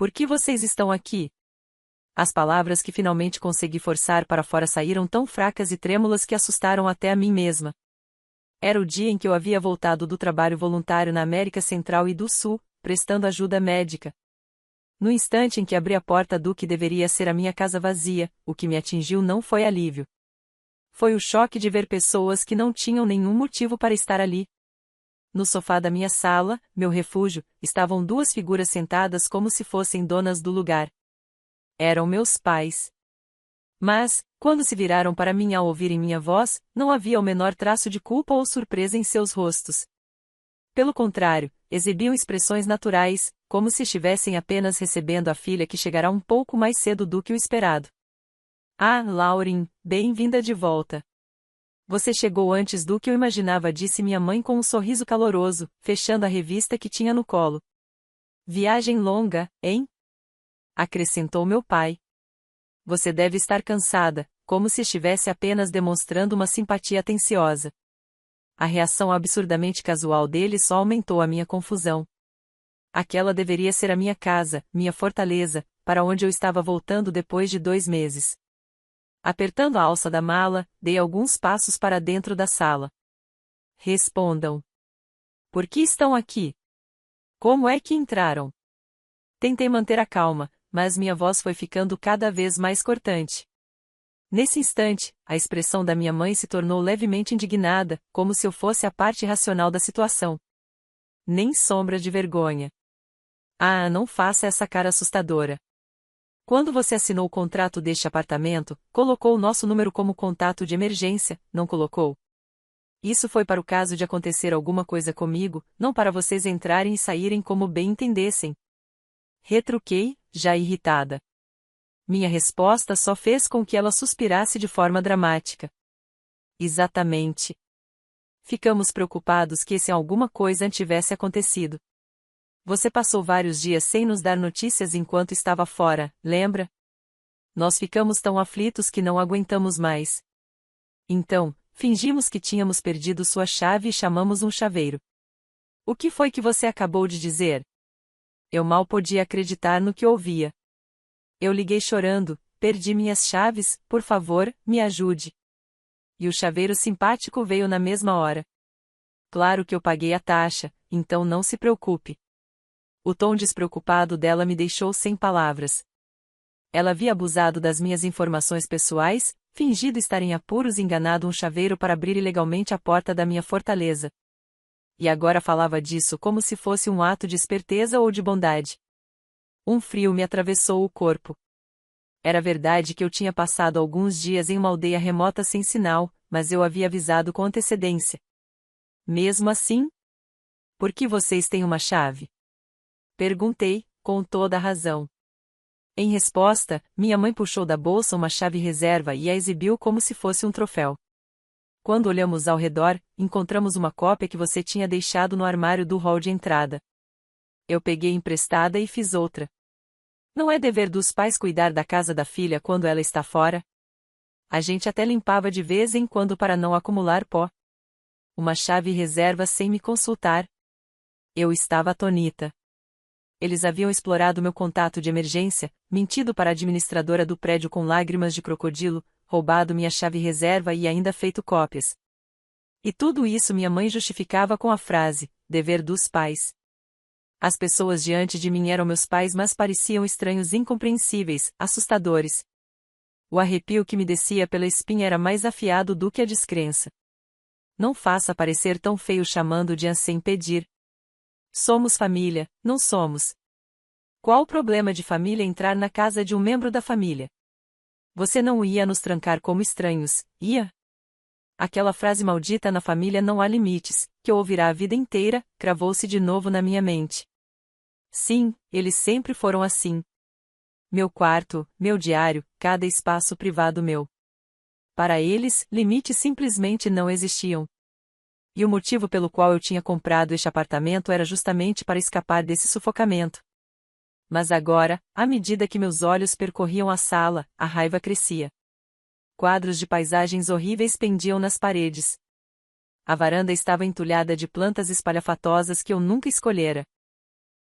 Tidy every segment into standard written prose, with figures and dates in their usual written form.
Por que vocês estão aqui? As palavras que finalmente consegui forçar para fora saíram tão fracas e trêmulas que assustaram até a mim mesma. Era o dia em que eu havia voltado do trabalho voluntário na América Central e do Sul, prestando ajuda médica. No instante em que abri a porta do que deveria ser a minha casa vazia, o que me atingiu não foi alívio. Foi o choque de ver pessoas que não tinham nenhum motivo para estar ali. No sofá da minha sala, meu refúgio, estavam duas figuras sentadas como se fossem donas do lugar. Eram meus pais. Mas, quando se viraram para mim ao ouvirem minha voz, não havia o menor traço de culpa ou surpresa em seus rostos. Pelo contrário, exibiam expressões naturais, como se estivessem apenas recebendo a filha que chegará um pouco mais cedo do que o esperado. Ah, Lauren, bem-vinda de volta. Você chegou antes do que eu imaginava, disse minha mãe com um sorriso caloroso, fechando a revista que tinha no colo. Viagem longa, hein? Acrescentou meu pai. Você deve estar cansada, como se estivesse apenas demonstrando uma simpatia atenciosa. A reação absurdamente casual dele só aumentou a minha confusão. Aquela deveria ser a minha casa, minha fortaleza, para onde eu estava voltando depois de 2 meses. Apertando a alça da mala, dei alguns passos para dentro da sala. Respondam. Por que estão aqui? Como é que entraram? Tentei manter a calma, mas minha voz foi ficando cada vez mais cortante. Nesse instante, a expressão da minha mãe se tornou levemente indignada, como se eu fosse a parte racional da situação. Nem sombra de vergonha. Ah, não faça essa cara assustadora. Quando você assinou o contrato deste apartamento, colocou o nosso número como contato de emergência, não colocou? Isso foi para o caso de acontecer alguma coisa comigo, não para vocês entrarem e saírem como bem entendessem. Retruquei, já irritada. Minha resposta só fez com que ela suspirasse de forma dramática. Exatamente. Ficamos preocupados que se alguma coisa tivesse acontecido. Você passou vários dias sem nos dar notícias enquanto estava fora, lembra? Nós ficamos tão aflitos que não aguentamos mais. Então, fingimos que tínhamos perdido sua chave e chamamos um chaveiro. O que foi que você acabou de dizer? Eu mal podia acreditar no que ouvia. Eu liguei chorando, perdi minhas chaves, por favor, me ajude. E o chaveiro simpático veio na mesma hora. Claro que eu paguei a taxa, então não se preocupe. O tom despreocupado dela me deixou sem palavras. Ela havia abusado das minhas informações pessoais, fingido estar em apuros e enganado um chaveiro para abrir ilegalmente a porta da minha fortaleza. E agora falava disso como se fosse um ato de esperteza ou de bondade. Um frio me atravessou o corpo. Era verdade que eu tinha passado alguns dias em uma aldeia remota sem sinal, mas eu havia avisado com antecedência. Mesmo assim? Por que vocês têm uma chave? Perguntei, com toda a razão. Em resposta, minha mãe puxou da bolsa uma chave reserva e a exibiu como se fosse um troféu. Quando olhamos ao redor, encontramos uma cópia que você tinha deixado no armário do hall de entrada. Eu peguei emprestada e fiz outra. Não é dever dos pais cuidar da casa da filha quando ela está fora? A gente até limpava de vez em quando para não acumular pó. Uma chave reserva sem me consultar. Eu estava atônita. Eles haviam explorado meu contato de emergência, mentido para a administradora do prédio com lágrimas de crocodilo, roubado minha chave reserva e ainda feito cópias. E tudo isso minha mãe justificava com a frase, dever dos pais. As pessoas diante de mim eram meus pais, mas pareciam estranhos, incompreensíveis, assustadores. O arrepio que me descia pela espinha era mais afiado do que a descrença. Não faça parecer tão feio chamando de sem pedir. Somos família, não somos. Qual o problema de família entrar na casa de um membro da família? Você não ia nos trancar como estranhos, ia? Aquela frase maldita na família não há limites, que eu ouvirá a vida inteira, cravou-se de novo na minha mente. Sim, eles sempre foram assim. Meu quarto, meu diário, cada espaço privado meu. Para eles, limites simplesmente não existiam. E o motivo pelo qual eu tinha comprado este apartamento era justamente para escapar desse sufocamento. Mas agora, à medida que meus olhos percorriam a sala, a raiva crescia. Quadros de paisagens horríveis pendiam nas paredes. A varanda estava entulhada de plantas espalhafatosas que eu nunca escolhera.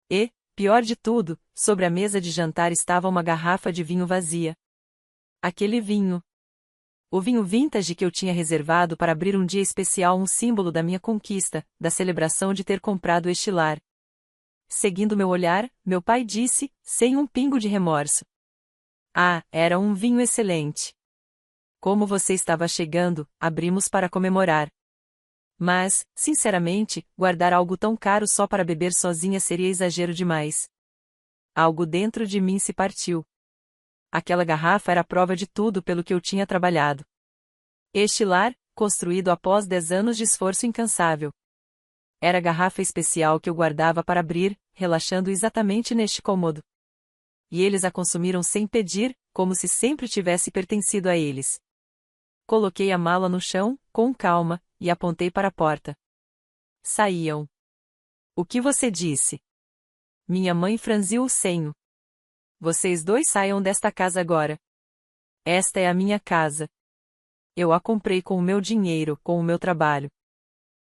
E, Pior de tudo, sobre a mesa de jantar estava uma garrafa de vinho vazia. Aquele vinho. O vinho vintage que eu tinha reservado para abrir um dia especial, um símbolo da minha conquista, da celebração de ter comprado este lar. Seguindo meu olhar, meu pai disse, sem um pingo de remorso: "Ah, era um vinho excelente. Como você estava chegando, abrimos para comemorar. Mas, sinceramente, guardar algo tão caro só para beber sozinha seria exagero demais." Algo dentro de mim se partiu. Aquela garrafa era a prova de tudo pelo que eu tinha trabalhado. Este lar, construído após 10 anos de esforço incansável. Era a garrafa especial que eu guardava para abrir, relaxando exatamente neste cômodo. E eles a consumiram sem pedir, como se sempre tivesse pertencido a eles. Coloquei a mala no chão, com calma, e apontei para a porta. Saíam. "O que você disse?" Minha mãe franziu o senho. "Vocês dois saiam desta casa agora. Esta é a minha casa. Eu a comprei com o meu dinheiro, com o meu trabalho.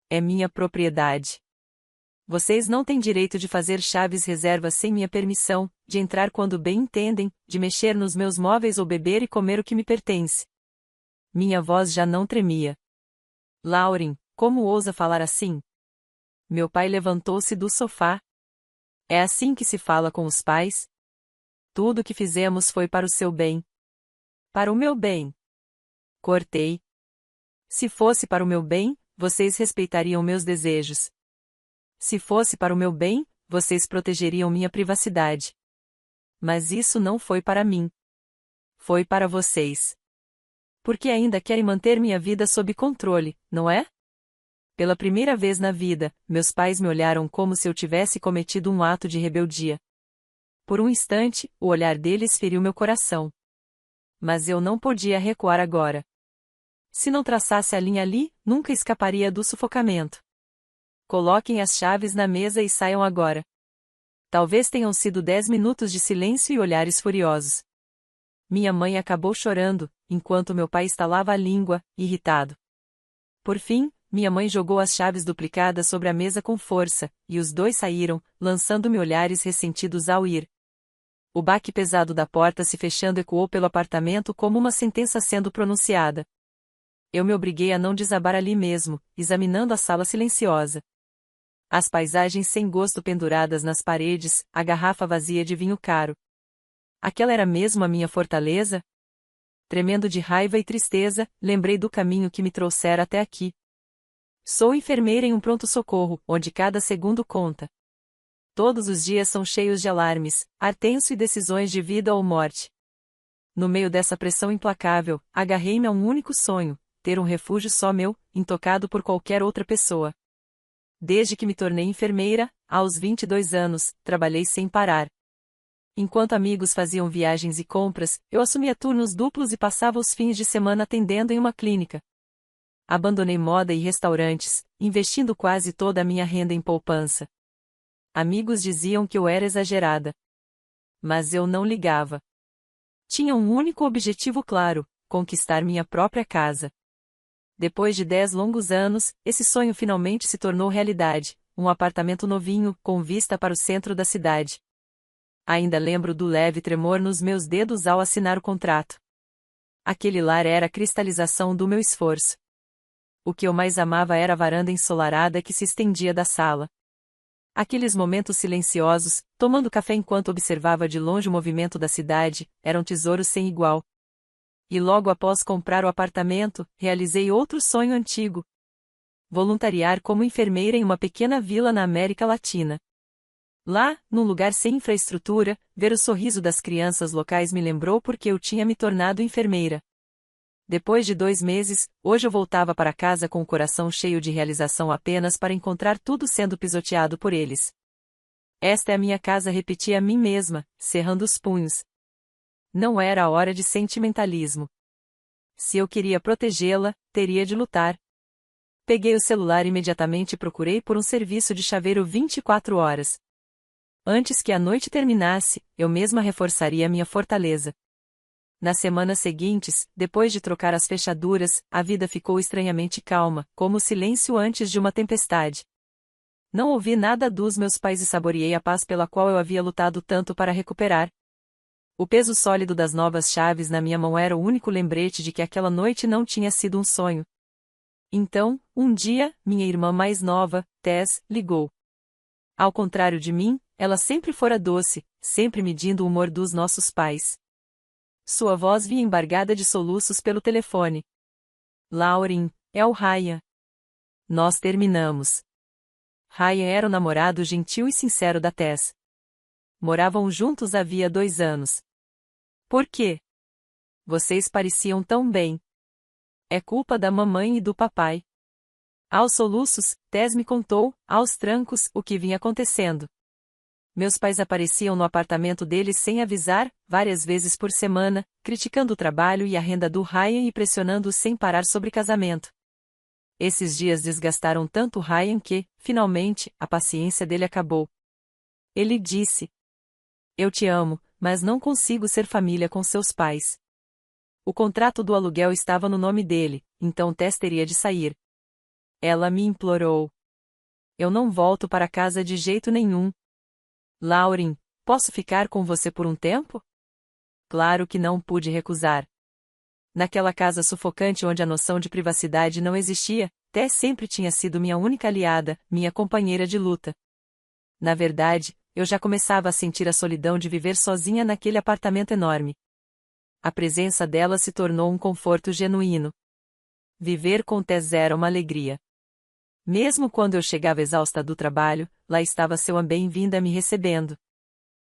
É minha propriedade. Vocês não têm direito de fazer chaves reservas sem minha permissão, de entrar quando bem entendem, de mexer nos meus móveis ou beber e comer o que me pertence." Minha voz já não tremia. "Lauren, como ousa falar assim?" Meu pai levantou-se do sofá. "É assim que se fala com os pais? Tudo o que fizemos foi para o seu bem." "Para o meu bem." Cortei. "Se fosse para o meu bem, vocês respeitariam meus desejos. Se fosse para o meu bem, vocês protegeriam minha privacidade. Mas isso não foi para mim. Foi para vocês. Porque ainda querem manter minha vida sob controle, não é?" Pela primeira vez na vida, meus pais me olharam como se eu tivesse cometido um ato de rebeldia. Por um instante, o olhar deles feriu meu coração. Mas eu não podia recuar agora. Se não traçasse a linha ali, nunca escaparia do sufocamento. "Coloquem as chaves na mesa e saiam agora." Talvez tenham sido 10 minutos de silêncio e olhares furiosos. Minha mãe acabou chorando, enquanto meu pai estalava a língua, irritado. Por fim, minha mãe jogou as chaves duplicadas sobre a mesa com força, e os dois saíram, lançando-me olhares ressentidos ao ir. O baque pesado da porta se fechando ecoou pelo apartamento como uma sentença sendo pronunciada. Eu me obriguei a não desabar ali mesmo, examinando a sala silenciosa. As paisagens sem gosto penduradas nas paredes, a garrafa vazia de vinho caro. Aquela era mesmo a minha fortaleza? Tremendo de raiva e tristeza, lembrei do caminho que me trouxera até aqui. Sou enfermeira em um pronto-socorro, onde cada segundo conta. Todos os dias são cheios de alarmes, ar tenso e decisões de vida ou morte. No meio dessa pressão implacável, agarrei-me a um único sonho: ter um refúgio só meu, intocado por qualquer outra pessoa. Desde que me tornei enfermeira, aos 22 anos, trabalhei sem parar. Enquanto amigos faziam viagens e compras, eu assumia turnos duplos e passava os fins de semana atendendo em uma clínica. Abandonei moda e restaurantes, investindo quase toda a minha renda em poupança. Amigos diziam que eu era exagerada. Mas eu não ligava. Tinha um único objetivo claro: conquistar minha própria casa. Depois de 10 longos anos, esse sonho finalmente se tornou realidade: um apartamento novinho, com vista para o centro da cidade. Ainda lembro do leve tremor nos meus dedos ao assinar o contrato. Aquele lar era a cristalização do meu esforço. O que eu mais amava era a varanda ensolarada que se estendia da sala. Aqueles momentos silenciosos, tomando café enquanto observava de longe o movimento da cidade, eram tesouros sem igual. E logo após comprar o apartamento, realizei outro sonho antigo: voluntariar como enfermeira em uma pequena vila na América Latina. Lá, num lugar sem infraestrutura, ver o sorriso das crianças locais me lembrou porque eu tinha me tornado enfermeira. Depois de 2 meses, hoje eu voltava para casa com o coração cheio de realização apenas para encontrar tudo sendo pisoteado por eles. "Esta é a minha casa", repeti a mim mesma, cerrando os punhos. Não era a hora de sentimentalismo. Se eu queria protegê-la, teria de lutar. Peguei o celular imediatamente e procurei por um serviço de chaveiro 24 horas. Antes que a noite terminasse, eu mesma reforçaria minha fortaleza. Nas semanas seguintes, depois de trocar as fechaduras, a vida ficou estranhamente calma, como o silêncio antes de uma tempestade. Não ouvi nada dos meus pais e saboreei a paz pela qual eu havia lutado tanto para recuperar. O peso sólido das novas chaves na minha mão era o único lembrete de que aquela noite não tinha sido um sonho. Então, um dia, minha irmã mais nova, Tess, ligou. Ao contrário de mim, ela sempre fora doce, sempre medindo o humor dos nossos pais. Sua voz vinha embargada de soluços pelo telefone. Lauren, é o Ryan. Nós terminamos. Ryan era o namorado gentil e sincero da Tess. Moravam juntos havia 2 anos. Por quê? Vocês pareciam tão bem. É culpa da mamãe e do papai. Aos soluços, Tess me contou, aos trancos, o que vinha acontecendo. Meus pais apareciam no apartamento deles sem avisar, várias vezes por semana, criticando o trabalho e a renda do Ryan e pressionando-o sem parar sobre casamento. Esses dias desgastaram tanto Ryan que, finalmente, a paciência dele acabou. Ele disse: Eu te amo, mas não consigo ser família com seus pais. O contrato do aluguel estava no nome dele, então Tess teria de sair. Ela me implorou. Eu não volto para casa de jeito nenhum. Lauren, posso ficar com você por um tempo? Claro que não pude recusar. Naquela casa sufocante onde a noção de privacidade não existia, Tess sempre tinha sido minha única aliada, minha companheira de luta. Na verdade, eu já começava a sentir a solidão de viver sozinha naquele apartamento enorme. A presença dela se tornou um conforto genuíno. Viver com Tess era uma alegria. Mesmo quando eu chegava exausta do trabalho, lá estava seu bem-vinda me recebendo.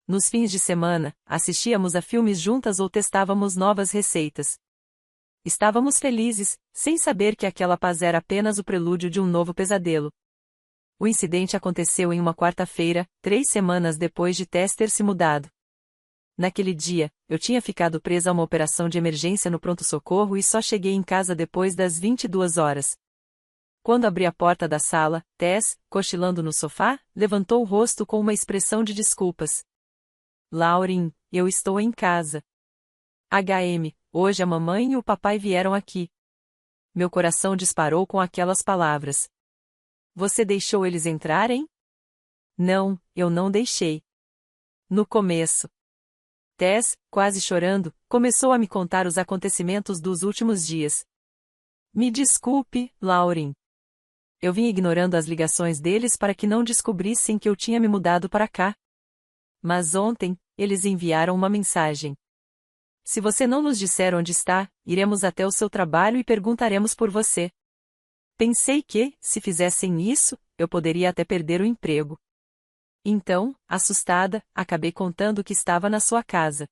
Nos fins de semana, assistíamos a filmes juntas ou testávamos novas receitas. Estávamos felizes, sem saber que aquela paz era apenas o prelúdio de um novo pesadelo. O incidente aconteceu em uma quarta-feira, 3 semanas depois de Tess ter se mudado. Naquele dia, eu tinha ficado presa a uma operação de emergência no pronto-socorro e só cheguei em casa depois das 22 horas. Quando abri a porta da sala, Tess, cochilando no sofá, levantou o rosto com uma expressão de desculpas. Lauren, eu estou em casa. Hoje a mamãe e o papai vieram aqui. Meu coração disparou com aquelas palavras. Você deixou eles entrarem? Não, eu não deixei. No começo. Tess, quase chorando, começou a me contar os acontecimentos dos últimos dias. Me desculpe, Lauren. Eu vim ignorando as ligações deles para que não descobrissem que eu tinha me mudado para cá. Mas ontem, eles enviaram uma mensagem. Se você não nos disser onde está, iremos até o seu trabalho e perguntaremos por você. Pensei que, se fizessem isso, eu poderia até perder o emprego. Então, assustada, acabei contando que estava na sua casa.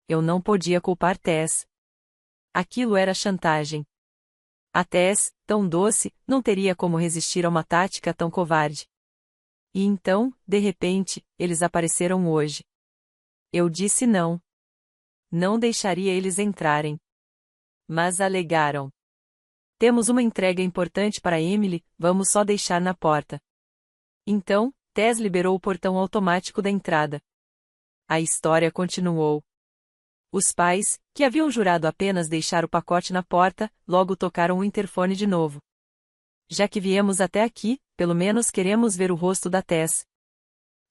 Eu não podia culpar Tess. Aquilo era chantagem. A Tess, tão doce, não teria como resistir a uma tática tão covarde. E então, de repente, eles apareceram hoje. Eu disse não. Não deixaria eles entrarem. Mas alegaram. Temos uma entrega importante para Emily, vamos só deixar na porta. Então, Tess liberou o portão automático da entrada. A história continuou. Os pais, que haviam jurado apenas deixar o pacote na porta, logo tocaram o interfone de novo. Já que viemos até aqui, pelo menos queremos ver o rosto da Tess.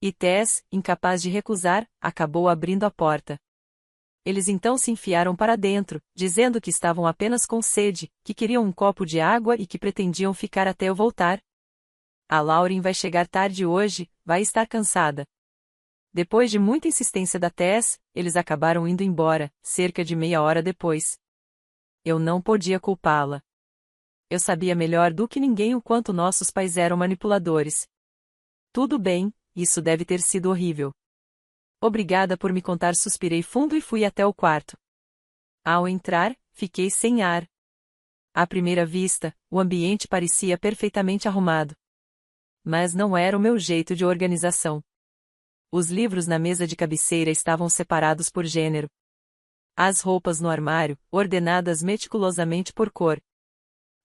E Tess, incapaz de recusar, acabou abrindo a porta. Eles então se enfiaram para dentro, dizendo que estavam apenas com sede, que queriam um copo de água e que pretendiam ficar até eu voltar. A Lauren vai chegar tarde hoje, vai estar cansada. Depois de muita insistência da Tess, eles acabaram indo embora, cerca de meia hora depois. Eu não podia culpá-la. Eu sabia melhor do que ninguém o quanto nossos pais eram manipuladores. Tudo bem, isso deve ter sido horrível. Obrigada por me contar, suspirei fundo e fui até o quarto. Ao entrar, fiquei sem ar. À primeira vista, o ambiente parecia perfeitamente arrumado. Mas não era o meu jeito de organização. Os livros na mesa de cabeceira estavam separados por gênero. As roupas no armário, ordenadas meticulosamente por cor.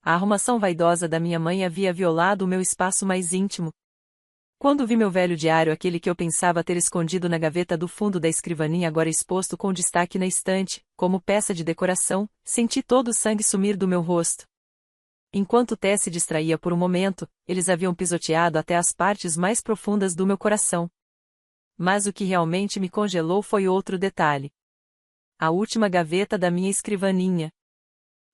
A arrumação vaidosa da minha mãe havia violado o meu espaço mais íntimo. Quando vi meu velho diário, aquele que eu pensava ter escondido na gaveta do fundo da escrivaninha, agora exposto com destaque na estante, como peça de decoração, senti todo o sangue sumir do meu rosto. Enquanto Tess se distraía por um momento, eles haviam pisoteado até as partes mais profundas do meu coração. Mas o que realmente me congelou foi outro detalhe. A última gaveta da minha escrivaninha.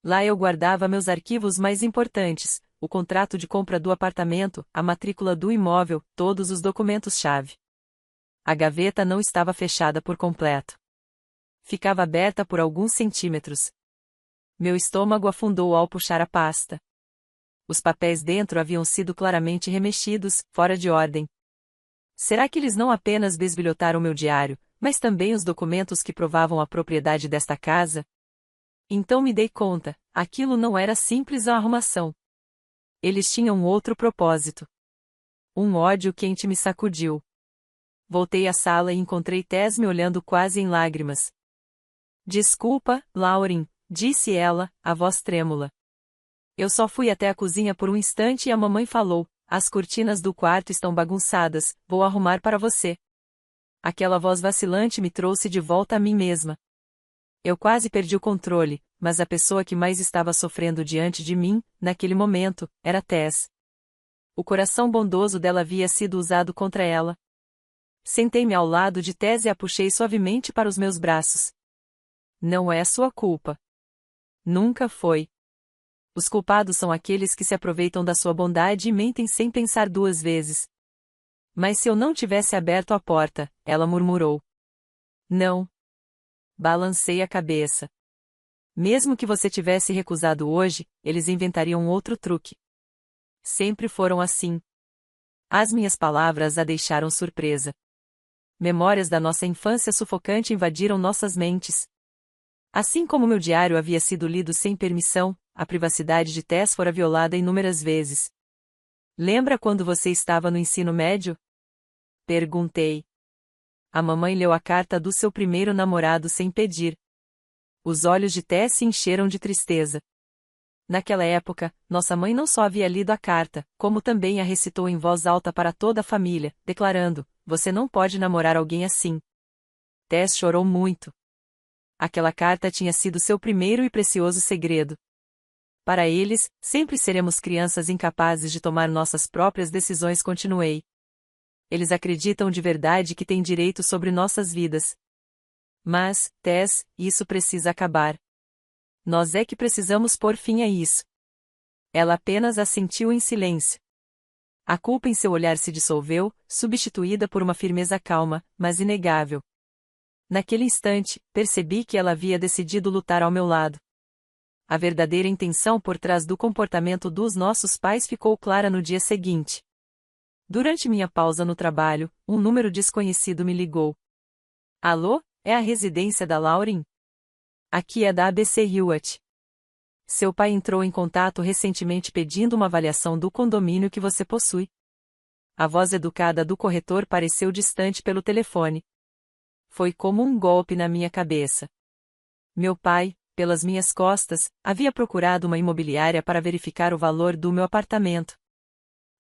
Lá eu guardava meus arquivos mais importantes, o contrato de compra do apartamento, a matrícula do imóvel, todos os documentos-chave. A gaveta não estava fechada por completo. Ficava aberta por alguns centímetros. Meu estômago afundou ao puxar a pasta. Os papéis dentro haviam sido claramente remexidos, fora de ordem. Será que eles não apenas bisbilhotaram meu diário, mas também os documentos que provavam a propriedade desta casa? Então me dei conta, aquilo não era simples arrumação. Eles tinham outro propósito. Um ódio quente me sacudiu. Voltei à sala e encontrei Tess me olhando quase em lágrimas. Desculpa, Lauren, disse ela, a voz trêmula. Eu só fui até a cozinha por um instante e a mamãe falou, as cortinas do quarto estão bagunçadas, vou arrumar para você. Aquela voz vacilante me trouxe de volta a mim mesma. Eu quase perdi o controle, mas a pessoa que mais estava sofrendo diante de mim, naquele momento, era Tess. O coração bondoso dela havia sido usado contra ela. Sentei-me ao lado de Tess e a puxei suavemente para os meus braços. Não é sua culpa. Nunca foi. Os culpados são aqueles que se aproveitam da sua bondade e mentem sem pensar duas vezes. Mas se eu não tivesse aberto a porta, ela murmurou. Não. Balancei a cabeça. Mesmo que você tivesse recusado hoje, eles inventariam outro truque. Sempre foram assim. As minhas palavras a deixaram surpresa. Memórias da nossa infância sufocante invadiram nossas mentes. Assim como meu diário havia sido lido sem permissão, a privacidade de Tess fora violada inúmeras vezes. Lembra quando você estava no ensino médio? Perguntei. A mamãe leu a carta do seu primeiro namorado sem pedir. Os olhos de Tess se encheram de tristeza. Naquela época, nossa mãe não só havia lido a carta, como também a recitou em voz alta para toda a família, declarando, você não pode namorar alguém assim. Tess chorou muito. Aquela carta tinha sido seu primeiro e precioso segredo. Para eles, sempre seremos crianças incapazes de tomar nossas próprias decisões, continuei. Eles acreditam de verdade que têm direito sobre nossas vidas. Mas, Tess, isso precisa acabar. Nós é que precisamos pôr fim a isso. Ela apenas assentiu em silêncio. A culpa em seu olhar se dissolveu, substituída por uma firmeza calma, mas inegável. Naquele instante, percebi que ela havia decidido lutar ao meu lado. A verdadeira intenção por trás do comportamento dos nossos pais ficou clara no dia seguinte. Durante minha pausa no trabalho, um número desconhecido me ligou. Alô, é a residência da Lauren? Aqui é da ABC Hewitt. Seu pai entrou em contato recentemente pedindo uma avaliação do condomínio que você possui. A voz educada do corretor pareceu distante pelo telefone. Foi como um golpe na minha cabeça. Meu pai, pelas minhas costas, havia procurado uma imobiliária para verificar o valor do meu apartamento.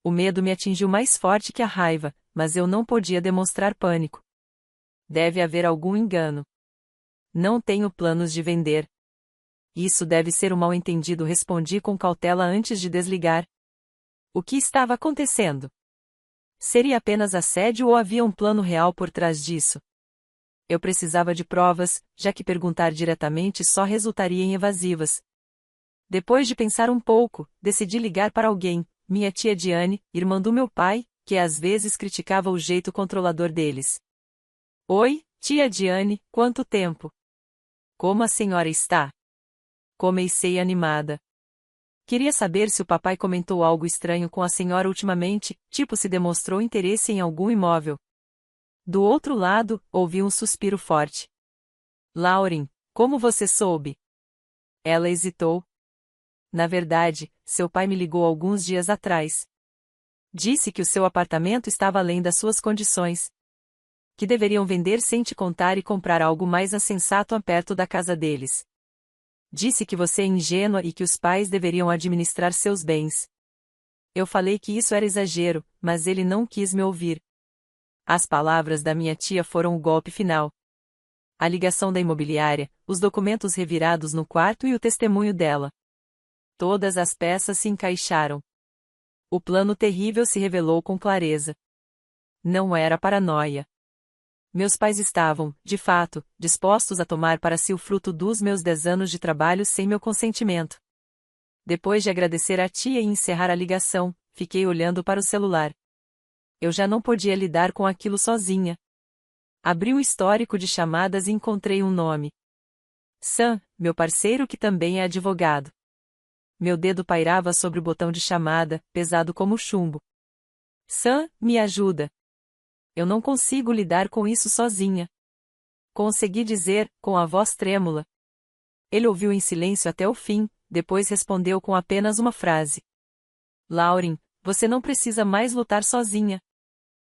O medo me atingiu mais forte que a raiva, mas eu não podia demonstrar pânico. Deve haver algum engano. Não tenho planos de vender. Isso deve ser um mal-entendido, respondi com cautela antes de desligar. O que estava acontecendo? Seria apenas assédio ou havia um plano real por trás disso? Eu precisava de provas, já que perguntar diretamente só resultaria em evasivas. Depois de pensar um pouco, decidi ligar para alguém, minha tia Diane, irmã do meu pai, que às vezes criticava o jeito controlador deles. Oi, tia Diane, quanto tempo? Como a senhora está? Comecei animada. Queria saber se o papai comentou algo estranho com a senhora ultimamente, tipo se demonstrou interesse em algum imóvel. Do outro lado, ouvi um suspiro forte. Lauren, como você soube? Ela hesitou. Na verdade, seu pai me ligou alguns dias atrás. Disse que o seu apartamento estava além das suas condições. Que deveriam vender sem te contar e comprar algo mais sensato perto da casa deles. Disse que você é ingênua e que os pais deveriam administrar seus bens. Eu falei que isso era exagero, mas ele não quis me ouvir. As palavras da minha tia foram o golpe final. A ligação da imobiliária, os documentos revirados no quarto e o testemunho dela. Todas as peças se encaixaram. O plano terrível se revelou com clareza. Não era paranoia. Meus pais estavam, de fato, dispostos a tomar para si o fruto dos meus 10 anos de trabalho sem meu consentimento. Depois de agradecer à tia e encerrar a ligação, fiquei olhando para o celular. Eu já não podia lidar com aquilo sozinha. Abri o histórico de chamadas e encontrei um nome. Sam, meu parceiro que também é advogado. Meu dedo pairava sobre o botão de chamada, pesado como chumbo. Sam, me ajuda. Eu não consigo lidar com isso sozinha. Consegui dizer, com a voz trêmula. Ele ouviu em silêncio até o fim, depois respondeu com apenas uma frase. Lauren, você não precisa mais lutar sozinha.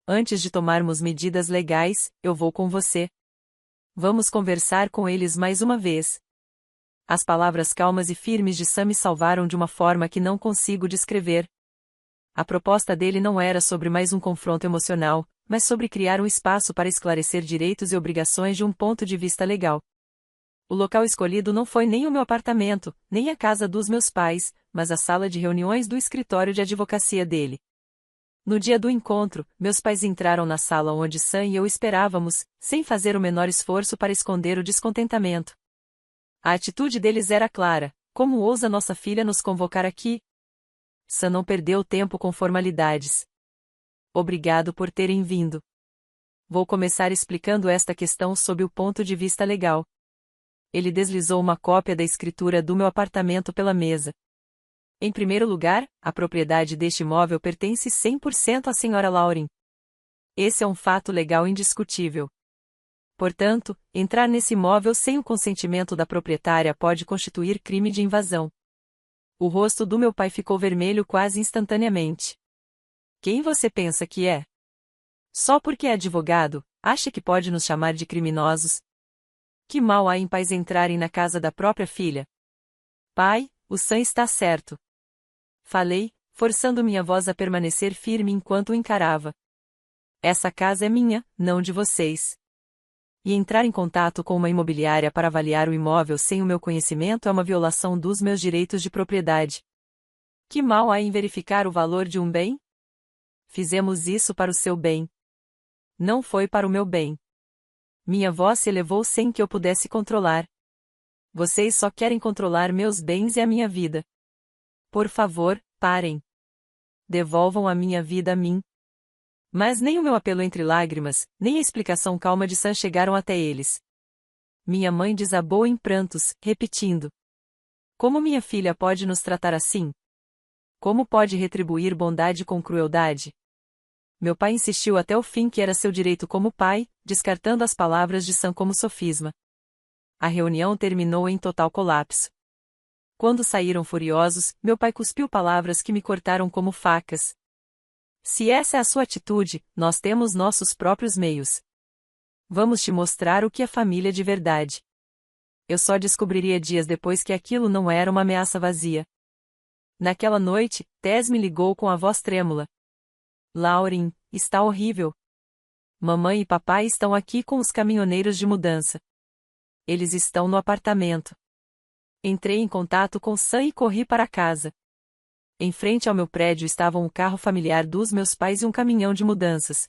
Antes de tomarmos medidas legais, eu vou com você. Vamos conversar com eles mais uma vez. As palavras calmas e firmes de Sam me salvaram de uma forma que não consigo descrever. A proposta dele não era sobre mais um confronto emocional, mas sobre criar um espaço para esclarecer direitos e obrigações de um ponto de vista legal. O local escolhido não foi nem o meu apartamento, nem a casa dos meus pais, mas a sala de reuniões do escritório de advocacia dele. No dia do encontro, meus pais entraram na sala onde Sam e eu esperávamos, sem fazer o menor esforço para esconder o descontentamento. A atitude deles era clara: como ousa nossa filha nos convocar aqui? Sam não perdeu tempo com formalidades. Obrigado por terem vindo. Vou começar explicando esta questão sob o ponto de vista legal. Ele deslizou uma cópia da escritura do meu apartamento pela mesa. Em primeiro lugar, a propriedade deste imóvel pertence 100% à Sra. Lauren. Esse é um fato legal indiscutível. Portanto, entrar nesse imóvel sem o consentimento da proprietária pode constituir crime de invasão. O rosto do meu pai ficou vermelho quase instantaneamente. Quem você pensa que é? Só porque é advogado, acha que pode nos chamar de criminosos? Que mal há em pais entrarem na casa da própria filha? Pai, o Sam está certo. Falei, forçando minha voz a permanecer firme enquanto o encarava. Essa casa é minha, não de vocês. E entrar em contato com uma imobiliária para avaliar o imóvel sem o meu conhecimento é uma violação dos meus direitos de propriedade. Que mal há em verificar o valor de um bem? Fizemos isso para o seu bem. Não foi para o meu bem. Minha voz se elevou sem que eu pudesse controlar. Vocês só querem controlar meus bens e a minha vida. Por favor, parem. Devolvam a minha vida a mim. Mas nem o meu apelo entre lágrimas, nem a explicação calma de Sam chegaram até eles. Minha mãe desabou em prantos, repetindo: como minha filha pode nos tratar assim? Como pode retribuir bondade com crueldade? Meu pai insistiu até o fim que era seu direito como pai, descartando as palavras de Sam como sofisma. A reunião terminou em total colapso. Quando saíram furiosos, meu pai cuspiu palavras que me cortaram como facas. Se essa é a sua atitude, nós temos nossos próprios meios. Vamos te mostrar o que é família de verdade. Eu só descobriria dias depois que aquilo não era uma ameaça vazia. Naquela noite, Tess me ligou com a voz trêmula. Lauren, está horrível. Mamãe e papai estão aqui com os caminhoneiros de mudança. Eles estão no apartamento. Entrei em contato com Sam e corri para casa. Em frente ao meu prédio estavam o carro familiar dos meus pais e um caminhão de mudanças.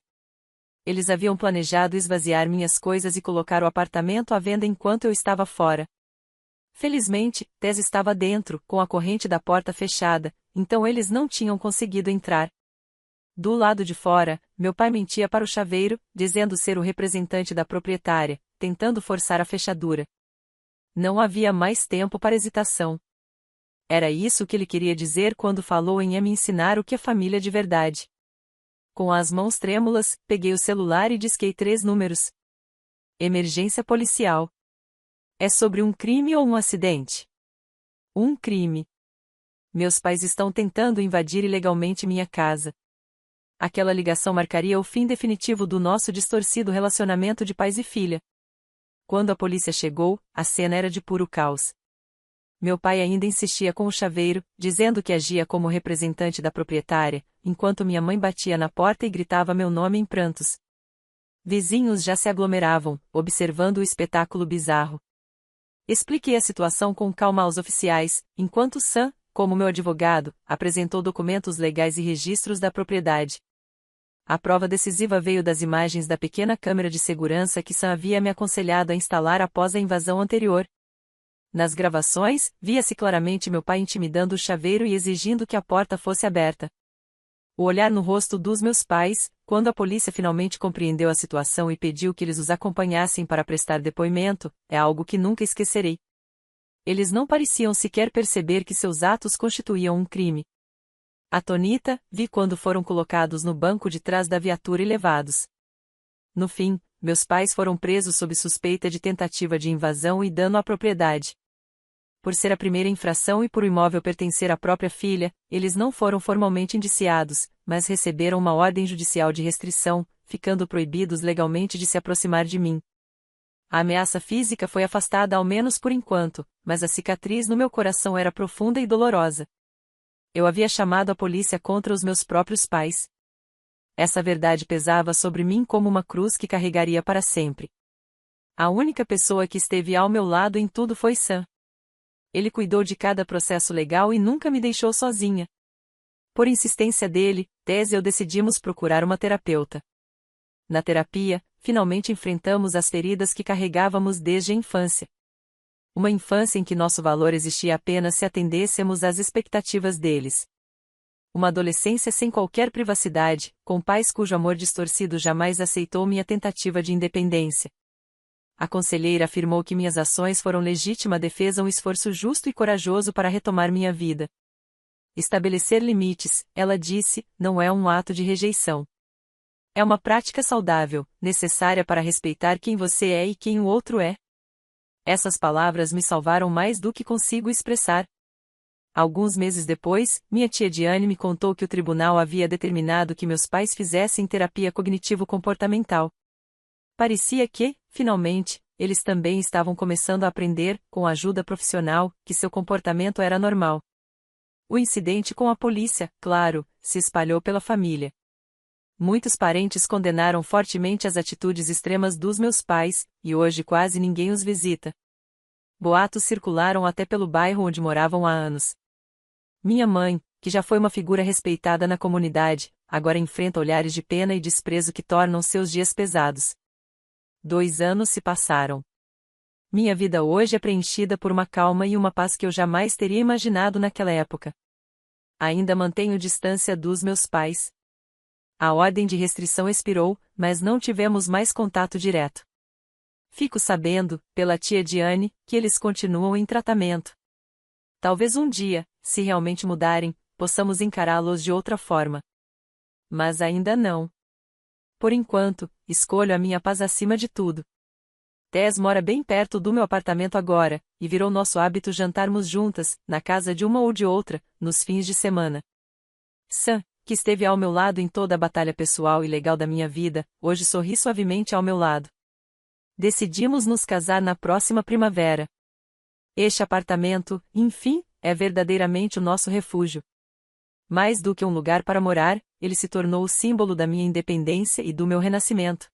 Eles haviam planejado esvaziar minhas coisas e colocar o apartamento à venda enquanto eu estava fora. Felizmente, Tess estava dentro, com a corrente da porta fechada, então eles não tinham conseguido entrar. Do lado de fora, meu pai mentia para o chaveiro, dizendo ser o representante da proprietária, tentando forçar a fechadura. Não havia mais tempo para hesitação. Era isso que ele queria dizer quando falou em me ensinar o que é família de verdade. Com as mãos trêmulas, peguei o celular e disquei 3 números. Emergência policial. É sobre um crime ou um acidente? Um crime. Meus pais estão tentando invadir ilegalmente minha casa. Aquela ligação marcaria o fim definitivo do nosso distorcido relacionamento de pais e filha. Quando a polícia chegou, a cena era de puro caos. Meu pai ainda insistia com o chaveiro, dizendo que agia como representante da proprietária, enquanto minha mãe batia na porta e gritava meu nome em prantos. Vizinhos já se aglomeravam, observando o espetáculo bizarro. Expliquei a situação com calma aos oficiais, enquanto Sam, como meu advogado, apresentou documentos legais e registros da propriedade. A prova decisiva veio das imagens da pequena câmera de segurança que Sam havia me aconselhado a instalar após a invasão anterior. Nas gravações, via-se claramente meu pai intimidando o chaveiro e exigindo que a porta fosse aberta. O olhar no rosto dos meus pais, quando a polícia finalmente compreendeu a situação e pediu que eles os acompanhassem para prestar depoimento, é algo que nunca esquecerei. Eles não pareciam sequer perceber que seus atos constituíam um crime. Atônita, vi quando foram colocados no banco de trás da viatura e levados. No fim, meus pais foram presos sob suspeita de tentativa de invasão e dano à propriedade. Por ser a primeira infração e por o imóvel pertencer à própria filha, eles não foram formalmente indiciados, mas receberam uma ordem judicial de restrição, ficando proibidos legalmente de se aproximar de mim. A ameaça física foi afastada ao menos por enquanto, mas a cicatriz no meu coração era profunda e dolorosa. Eu havia chamado a polícia contra os meus próprios pais. Essa verdade pesava sobre mim como uma cruz que carregaria para sempre. A única pessoa que esteve ao meu lado em tudo foi Sam. Ele cuidou de cada processo legal e nunca me deixou sozinha. Por insistência dele, Tess e eu decidimos procurar uma terapeuta. Na terapia, finalmente enfrentamos as feridas que carregávamos desde a infância. Uma infância em que nosso valor existia apenas se atendêssemos às expectativas deles. Uma adolescência sem qualquer privacidade, com pais cujo amor distorcido jamais aceitou minha tentativa de independência. A conselheira afirmou que minhas ações foram legítima defesa, um esforço justo e corajoso para retomar minha vida. Estabelecer limites, ela disse, não é um ato de rejeição. É uma prática saudável, necessária para respeitar quem você é e quem o outro é. Essas palavras me salvaram mais do que consigo expressar. Alguns meses depois, minha tia Diane me contou que o tribunal havia determinado que meus pais fizessem terapia cognitivo-comportamental. Parecia que, finalmente, eles também estavam começando a aprender, com ajuda profissional, que seu comportamento era normal. O incidente com a polícia, claro, se espalhou pela família. Muitos parentes condenaram fortemente as atitudes extremas dos meus pais, e hoje quase ninguém os visita. Boatos circularam até pelo bairro onde moravam há anos. Minha mãe, que já foi uma figura respeitada na comunidade, agora enfrenta olhares de pena e desprezo que tornam seus dias pesados. 2 anos se passaram. Minha vida hoje é preenchida por uma calma e uma paz que eu jamais teria imaginado naquela época. Ainda mantenho distância dos meus pais. A ordem de restrição expirou, mas não tivemos mais contato direto. Fico sabendo, pela tia Diane, que eles continuam em tratamento. Talvez um dia, se realmente mudarem, possamos encará-los de outra forma. Mas ainda não. Por enquanto, escolho a minha paz acima de tudo. Tess mora bem perto do meu apartamento agora, e virou nosso hábito jantarmos juntas, na casa de uma ou de outra, nos fins de semana. Sam, que esteve ao meu lado em toda a batalha pessoal e legal da minha vida, hoje sorri suavemente ao meu lado. Decidimos nos casar na próxima primavera. Este apartamento, enfim, é verdadeiramente o nosso refúgio. Mais do que um lugar para morar, ele se tornou o símbolo da minha independência e do meu renascimento.